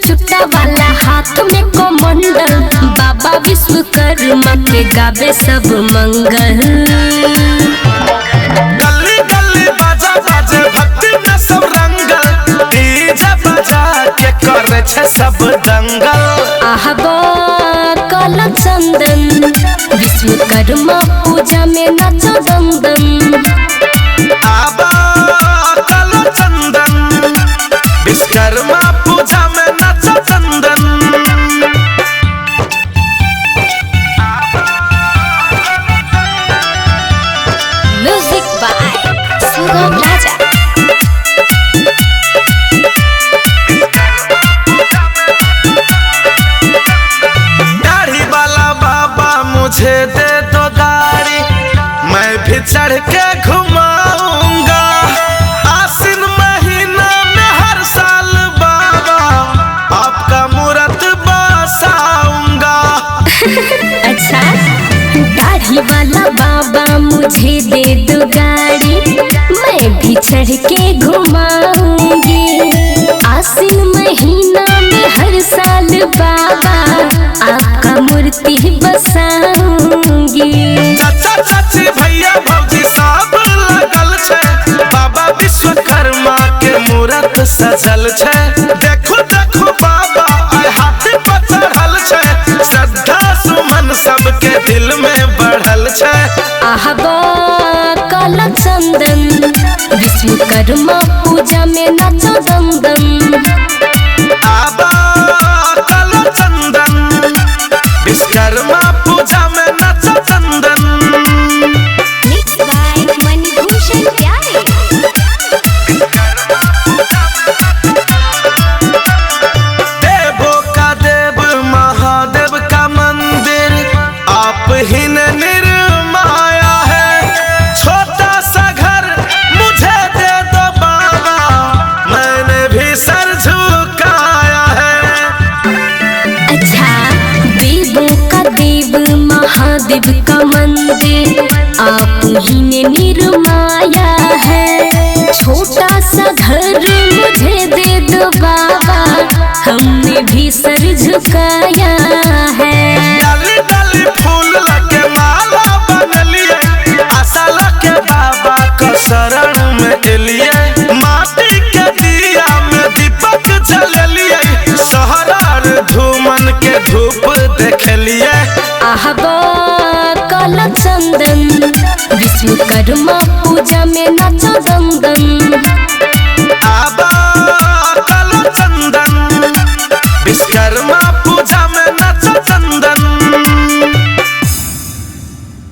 छुट्टा वाला हाथ में कमंडल, बाबा विश्वकर्मा के गावे सब मंगल। गली गली बाजा बाजे भक्ति में सब रंगल, डीजे बजा के करे छे सब दंगल। आहबा काला चंदन, विश्वकर्मा पूजा में नाचो दंदन। आबा काला चंदन, विश्वकर्मा पूजा में नाचो दंदन। म्यूजिक बाय सुगम राजा। दाढ़ी वाला बाबा मुझे दे दो दाढ़ी, मैं भी चढ़ के घुमाऊंगा। आसिन महीना में हर साल बाबा आपका मूरत बसाऊंगा। अच्छा, दाढ़ी वाला बाबा मुझे दे दो गाड़ी, मैं भी चढ़ के घुमाऊंगी। आसिन महीना में हर साल बाबा आपका मूर्ति बसाऊंगी। चाचा चाची भैया भौजी सब लगल छे, बाबा विश्वकर्मा के मूरत सजल छे। देखो देखो बाबा आय हाथी पर चढ़ल छे, श्रद्धा सुमन सबके दिल में बढ़ल छे। आहबा काला चंदन, विश्वकर्मा पूजा में नाचो दंदन। आबा काला चंदन, विश्वकर्मा पूजा में नाचो दंदन। मिक्स बाय मणिभूषण प्यारे। देवों का देव महादेव का मंदिर आप ही ने निर्माया है। छोटा सा घर मुझे दे दो बाबा, मैंने भी सर झुकाया है। अच्छा, देवों का देव महादेव का मंदिर आप ही ने निर्माया है। छोटा सा घर मुझे दे दो बाबा, हमने भी सर झुकाया है। डाली डाली फूल लगे माला बनलिए, आशा लगे बाबा का शरण में एलिए। माटी के दिया में दीपक जललिए, सहरार धूमन के धूप देखलिए। आहबा काला चंदन, विश्वकर्मा पूजा में नाचो दंदन। आबा काला चंदन, विश्वकर्मा